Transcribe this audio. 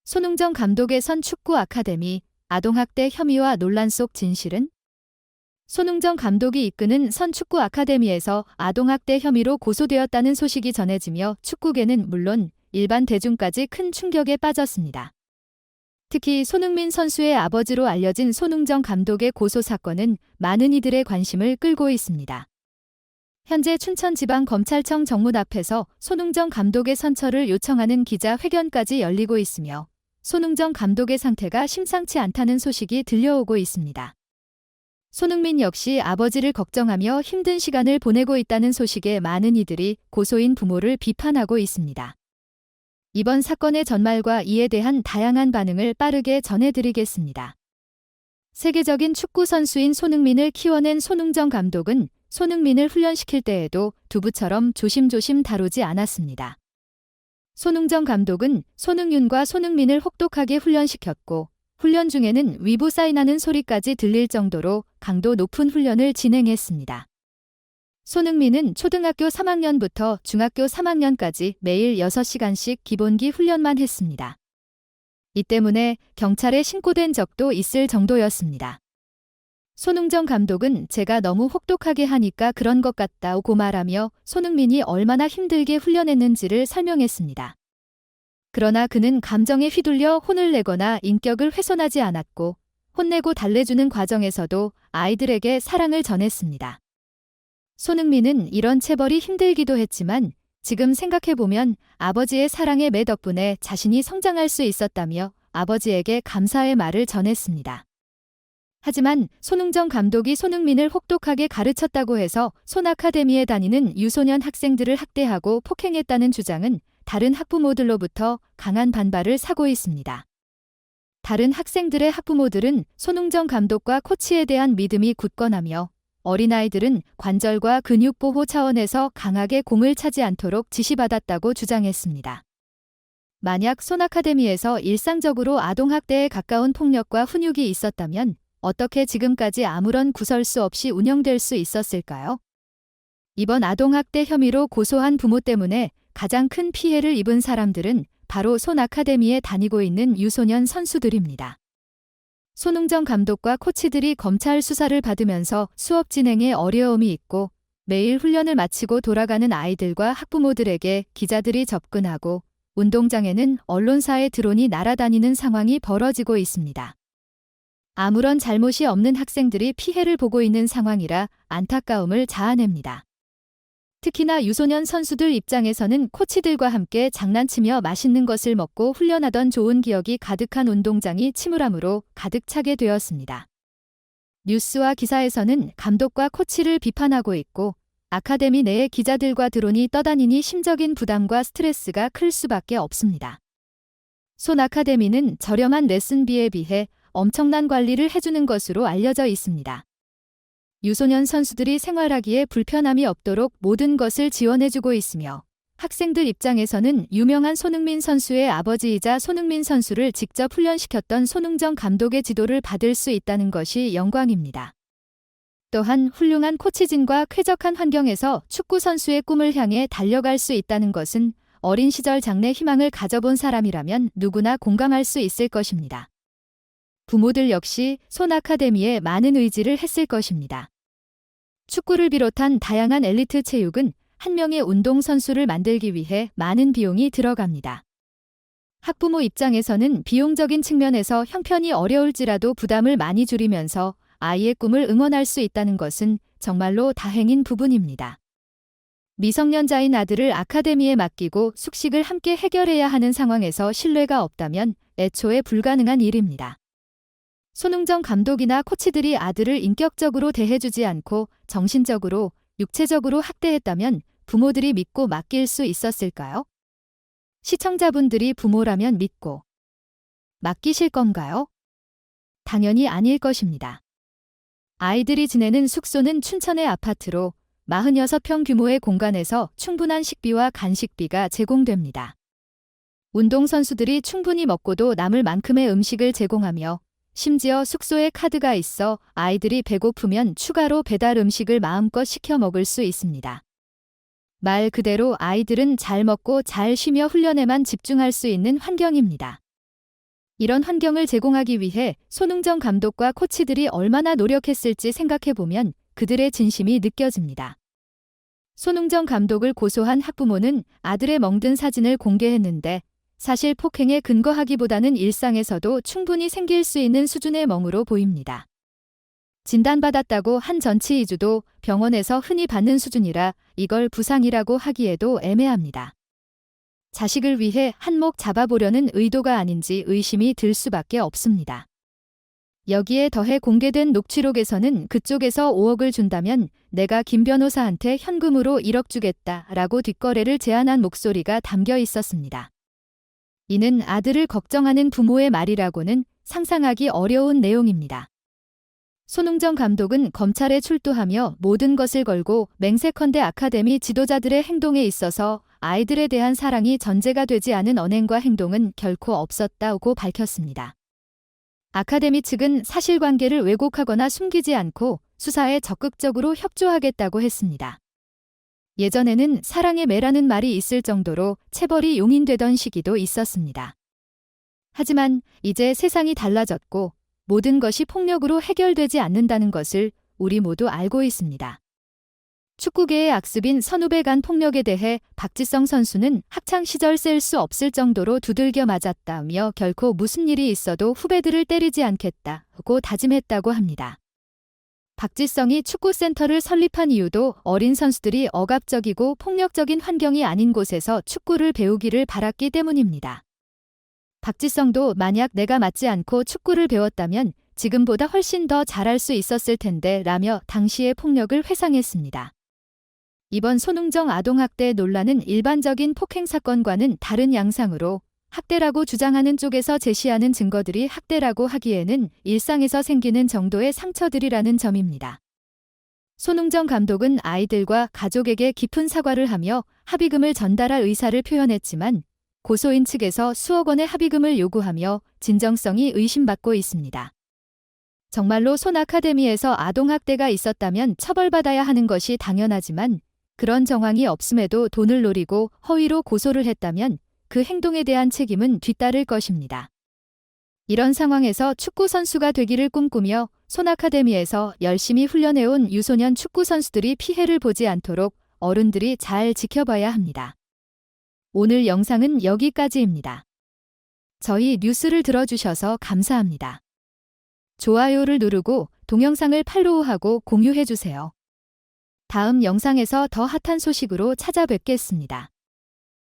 손흥정 감독의 선 축구 아카데미, 아동학대 혐의와 논란 속 진실은? 손흥정 감독이 이끄는 선 축구 아카데미에서 아동학대 혐의로 고소되었다는 소식이 전해지며 축구계는 물론 일반 대중까지 큰 충격에 빠졌습니다. 특히 손흥민 선수의 아버지로 알려진 손흥정 감독의 고소 사건은 많은 이들의 관심을 끌고 있습니다. 현재 춘천지방검찰청 정문 앞에서 손흥정 감독의 선처를 요청하는 기자회견까지 열리고 있으며 손흥정 감독의 상태가 심상치 않다는 소식이 들려오고 있습니다. 손흥민 역시 아버지를 걱정하며 힘든 시간을 보내고 있다는 소식에 많은 이들이 고소인 부모를 비판하고 있습니다. 이번 사건의 전말과 이에 대한 다양한 반응을 빠르게 전해드리겠습니다. 세계적인 축구 선수인 손흥민을 키워낸 손흥정 감독은 손흥민을 훈련시킬 때에도 두부처럼 조심조심 다루지 않았습니다. 손흥정 감독은 손흥윤과 손흥민을 혹독하게 훈련시켰고 훈련 중에는 위부 사인하는 소리까지 들릴 정도로 강도 높은 훈련을 진행했습니다. 손흥민은 초등학교 3학년부터 중학교 3학년까지 매일 6시간씩 기본기 훈련만 했습니다. 이 때문에 경찰에 신고된 적도 있을 정도였습니다. 손흥정 감독은 제가 너무 혹독하게 하니까 그런 것 같다고 말하며 손흥민이 얼마나 힘들게 훈련했는지를 설명했습니다. 그러나 그는 감정에 휘둘려 혼을 내거나 인격을 훼손하지 않았고 혼내고 달래주는 과정에서도 아이들에게 사랑을 전했습니다. 손흥민은 이런 체벌이 힘들기도 했지만 지금 생각해보면 아버지의 사랑의 매 덕분에 자신이 성장할 수 있었다며 아버지에게 감사의 말을 전했습니다. 하지만 손흥정 감독이 손흥민을 혹독하게 가르쳤다고 해서 손 아카데미에 다니는 유소년 학생들을 학대하고 폭행했다는 주장은 다른 학부모들로부터 강한 반발을 사고 있습니다. 다른 학생들의 학부모들은 손흥정 감독과 코치에 대한 믿음이 굳건하며 어린아이들은 관절과 근육 보호 차원에서 강하게 공을 차지 않도록 지시받았다고 주장했습니다. 만약 손 아카데미에서 일상적으로 아동학대에 가까운 폭력과 훈육이 있었다면 어떻게 지금까지 아무런 구설수 없이 운영될 수 있었을까요? 이번 아동학대 혐의로 고소한 부모 때문에 가장 큰 피해를 입은 사람들은 바로 손 아카데미에 다니고 있는 유소년 선수들입니다. 손흥정 감독과 코치들이 검찰 수사를 받으면서 수업 진행에 어려움이 있고 매일 훈련을 마치고 돌아가는 아이들과 학부모들에게 기자들이 접근하고 운동장에는 언론사의 드론이 날아다니는 상황이 벌어지고 있습니다. 아무런 잘못이 없는 학생들이 피해를 보고 있는 상황이라 안타까움을 자아냅니다. 특히나 유소년 선수들 입장에서는 코치들과 함께 장난치며 맛있는 것을 먹고 훈련하던 좋은 기억이 가득한 운동장이 침울함으로 가득 차게 되었습니다. 뉴스와 기사에서는 감독과 코치를 비판하고 있고 아카데미 내에 기자들과 드론이 떠다니니 심적인 부담과 스트레스가 클 수밖에 없습니다. 손 아카데미는 저렴한 레슨비에 비해 엄청난 관리를 해주는 것으로 알려져 있습니다. 유소년 선수들이 생활하기에 불편함이 없도록 모든 것을 지원해주고 있으며 학생들 입장에서는 유명한 손흥민 선수의 아버지이자 손흥민 선수를 직접 훈련시켰던 손흥정 감독의 지도를 받을 수 있다는 것이 영광입니다. 또한 훌륭한 코치진과 쾌적한 환경에서 축구 선수의 꿈을 향해 달려갈 수 있다는 것은 어린 시절 장래 희망을 가져본 사람이라면 누구나 공감할 수 있을 것입니다. 부모들 역시 손 아카데미에 많은 의지를 했을 것입니다. 축구를 비롯한 다양한 엘리트 체육은 한 명의 운동선수를 만들기 위해 많은 비용이 들어갑니다. 학부모 입장에서는 비용적인 측면에서 형편이 어려울지라도 부담을 많이 줄이면서 아이의 꿈을 응원할 수 있다는 것은 정말로 다행인 부분입니다. 미성년자인 아들을 아카데미에 맡기고 숙식을 함께 해결해야 하는 상황에서 신뢰가 없다면 애초에 불가능한 일입니다. 손흥정 감독이나 코치들이 아들을 인격적으로 대해주지 않고 정신적으로, 육체적으로 학대했다면 부모들이 믿고 맡길 수 있었을까요? 시청자분들이 부모라면 믿고 맡기실 건가요? 당연히 아닐 것입니다. 아이들이 지내는 숙소는 춘천의 아파트로 46평 규모의 공간에서 충분한 식비와 간식비가 제공됩니다. 운동선수들이 충분히 먹고도 남을 만큼의 음식을 제공하며 심지어 숙소에 카드가 있어 아이들이 배고프면 추가로 배달 음식을 마음껏 시켜 먹을 수 있습니다. 말 그대로 아이들은 잘 먹고 잘 쉬며 훈련에만 집중할 수 있는 환경입니다. 이런 환경을 제공하기 위해 손흥정 감독과 코치들이 얼마나 노력했을지 생각해보면 그들의 진심이 느껴집니다. 손흥정 감독을 고소한 학부모는 아들의 멍든 사진을 공개했는데 사실 폭행에 근거하기보다는 일상에서도 충분히 생길 수 있는 수준의 멍으로 보입니다. 진단받았다고 한 전치이주도 병원에서 흔히 받는 수준이라 이걸 부상이라고 하기에도 애매합니다. 자식을 위해 한몫 잡아보려는 의도가 아닌지 의심이 들 수밖에 없습니다. 여기에 더해 공개된 녹취록에서는 그쪽에서 5억을 준다면 내가 김 변호사한테 현금으로 1억 주겠다라고 뒷거래를 제안한 목소리가 담겨 있었습니다. 이는 아들을 걱정하는 부모의 말이라고는 상상하기 어려운 내용입니다. 손흥정 감독은 검찰에 출두하며 모든 것을 걸고 맹세컨대 아카데미 지도자들의 행동에 있어서 아이들에 대한 사랑이 전제가 되지 않은 언행과 행동은 결코 없었다고 밝혔습니다. 아카데미 측은 사실관계를 왜곡하거나 숨기지 않고 수사에 적극적으로 협조하겠다고 했습니다. 예전에는 사랑의 매라는 말이 있을 정도로 체벌이 용인되던 시기도 있었습니다. 하지만 이제 세상이 달라졌고 모든 것이 폭력으로 해결되지 않는다는 것을 우리 모두 알고 있습니다. 축구계의 악습인 선후배 간 폭력에 대해 박지성 선수는 학창시절 셀 수 없을 정도로 두들겨 맞았다며 결코 무슨 일이 있어도 후배들을 때리지 않겠다고 다짐했다고 합니다. 박지성이 축구센터를 설립한 이유도 어린 선수들이 억압적이고 폭력적인 환경이 아닌 곳에서 축구를 배우기를 바랐기 때문입니다. 박지성도 만약 내가 맞지 않고 축구를 배웠다면 지금보다 훨씬 더 잘할 수 있었을 텐데 라며 당시의 폭력을 회상했습니다. 이번 손흥정 아동학대 논란은 일반적인 폭행 사건과는 다른 양상으로 학대라고 주장하는 쪽에서 제시하는 증거들이 학대라고 하기에는 일상에서 생기는 정도의 상처들이라는 점입니다. 손흥정 감독은 아이들과 가족에게 깊은 사과를 하며 합의금을 전달할 의사를 표현했지만 고소인 측에서 수억 원의 합의금을 요구하며 진정성이 의심받고 있습니다. 정말로 손 아카데미에서 아동학대가 있었다면 처벌받아야 하는 것이 당연하지만 그런 정황이 없음에도 돈을 노리고 허위로 고소를 했다면 그 행동에 대한 책임은 뒤따를 것입니다. 이런 상황에서 축구 선수가 되기를 꿈꾸며 손 아카데미에서 열심히 훈련해온 유소년 축구 선수들이 피해를 보지 않도록 어른들이 잘 지켜봐야 합니다. 오늘 영상은 여기까지입니다. 저희 뉴스를 들어주셔서 감사합니다. 좋아요를 누르고 동영상을 팔로우하고 공유해주세요. 다음 영상에서 더 핫한 소식으로 찾아뵙겠습니다.